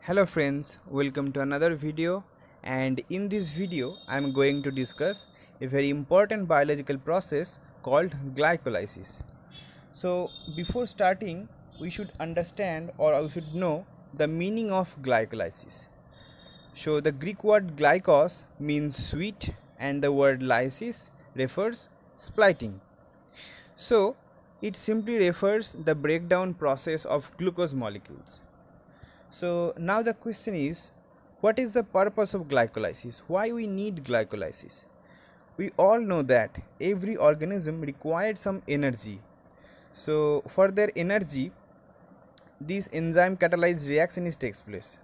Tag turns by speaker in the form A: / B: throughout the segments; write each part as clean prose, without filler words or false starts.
A: Hello friends, welcome to another video, and in this video I am going to discuss a very important biological process called glycolysis. So before starting we should understand or we should know the meaning of glycolysis. So the Greek word glykos means sweet and the word lysis refers splitting. So it simply refers the breakdown process of glucose molecules. So now the question is, what is the purpose of glycolysis? Why we need glycolysis? We all know that every organism required some energy. So for their energy, this enzyme catalyzed reaction is takes place.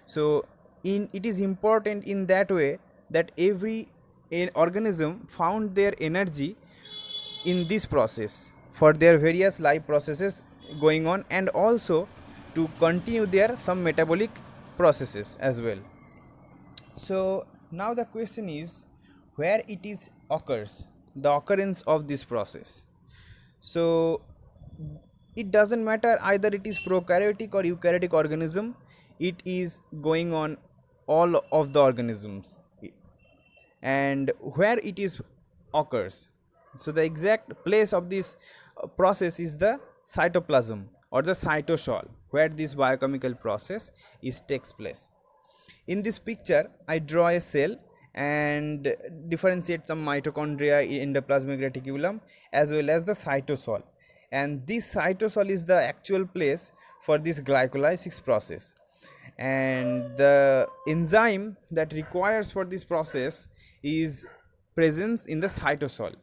A: So it is important in that way that every organism found their energy in this process for their various life processes going on, and also to continue their some metabolic processes as well. So now the question is where it is occurs, the occurrence of this process. So it doesn't matter either it is prokaryotic or eukaryotic organism, it is going on all of the organisms. And where it is occurs, so the exact place of this process is the cytoplasm or the cytosol, where this biochemical process is takes place. In this picture I draw a cell and differentiate some mitochondria in the plasmic reticulum as well as the cytosol, and this cytosol is the actual place for this glycolysis process, and the enzyme that requires for this process is presence in the cytosol.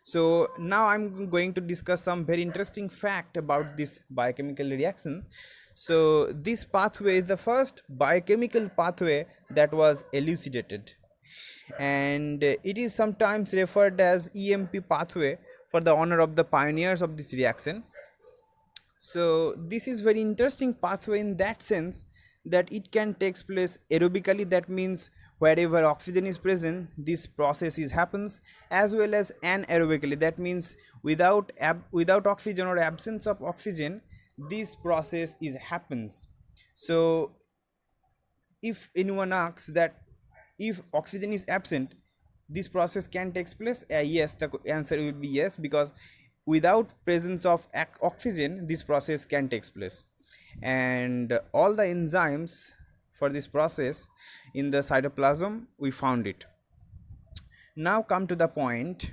A: So now I'm going to discuss some very interesting fact about this biochemical reaction. So this pathway is the first biochemical pathway that was elucidated, and it is sometimes referred as EMP pathway for the honor of the pioneers of this reaction. So this is very interesting pathway in that sense that it can takes place aerobically, that means wherever oxygen is present this process is happens, as well as anaerobically, that means without oxygen or absence of oxygen this process is happens. So if anyone asks that if oxygen is absent this process can takes place, yes, the answer will be yes, because without presence of oxygen this process can takes place, and all the enzymes for this process in the cytoplasm we found it. Now come to the point.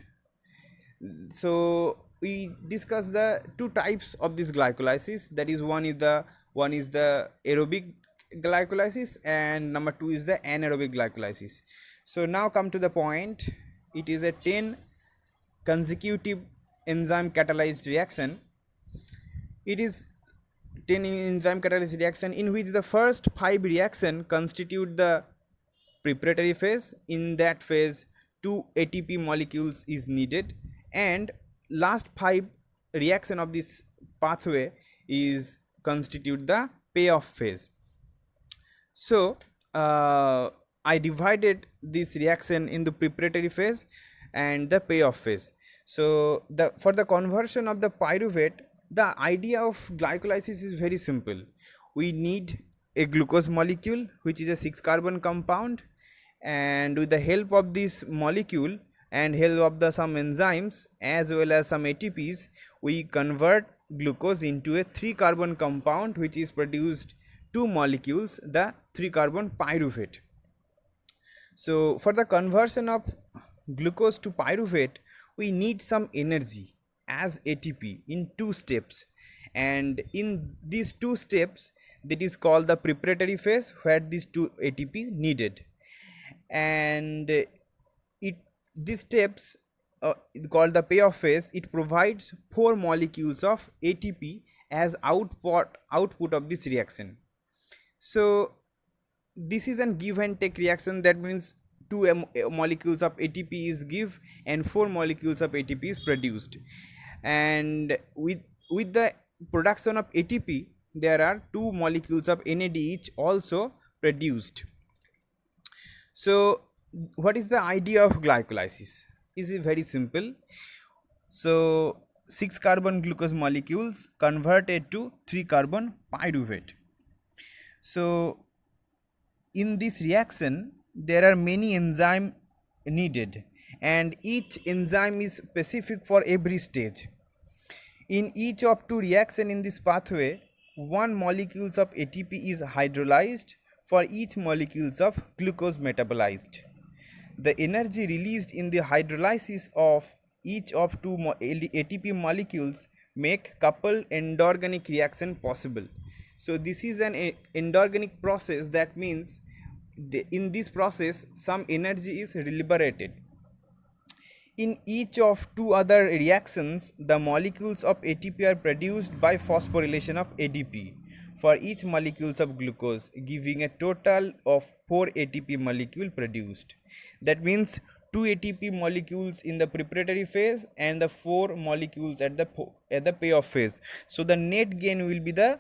A: So we discuss the two types of this glycolysis, that is one is the aerobic glycolysis and number two is the anaerobic glycolysis. So now come to the point. It is a 10 consecutive enzyme catalyzed reaction. It is 10 enzyme catalyzed reaction in which the first 5 reaction constitute the preparatory phase. In that phase 2 ATP molecules is needed, and last 5 reaction of this pathway is constitute the payoff phase. So I divided this reaction in the preparatory phase and the payoff phase. So for the conversion of the pyruvate, the idea of glycolysis is very simple. We need a glucose molecule which is a 6 carbon compound, and with the help of this molecule and help of the some enzymes as well as some ATPs we convert glucose into a 3 carbon compound which is produced 2 molecules, the 3 carbon pyruvate. So for the conversion of glucose to pyruvate we need some energy as ATP in 2 steps, and in these 2 steps that is called the preparatory phase where these 2 ATP needed, and these steps called the payoff phase, it provides 4 molecules of ATP as output of this reaction. So this is an give and take reaction, that means 2 molecules of ATP is give and 4 molecules of ATP is produced, and with the production of ATP there are 2 molecules of NAD each also produced. So what is the idea of glycolysis? Is it very simple. So 6 carbon glucose molecules converted to 3 carbon pyruvate. So in this reaction there are many enzymes needed, and each enzyme is specific for every stage. In each of two reaction in this pathway, one molecules of ATP is hydrolyzed for each molecules of glucose metabolized. The energy released in the hydrolysis of each of two ATP molecules make coupled endorganic reaction possible. So this is an endorganic process. That means in this process some energy is liberated. In each of two other reactions, the molecules of ATP are produced by phosphorylation of ADP for each molecules of glucose, giving a total of 4 ATP molecule produced. That means 2 ATP molecules in the preparatory phase and the 4 molecules at the payoff phase. So the net gain will be the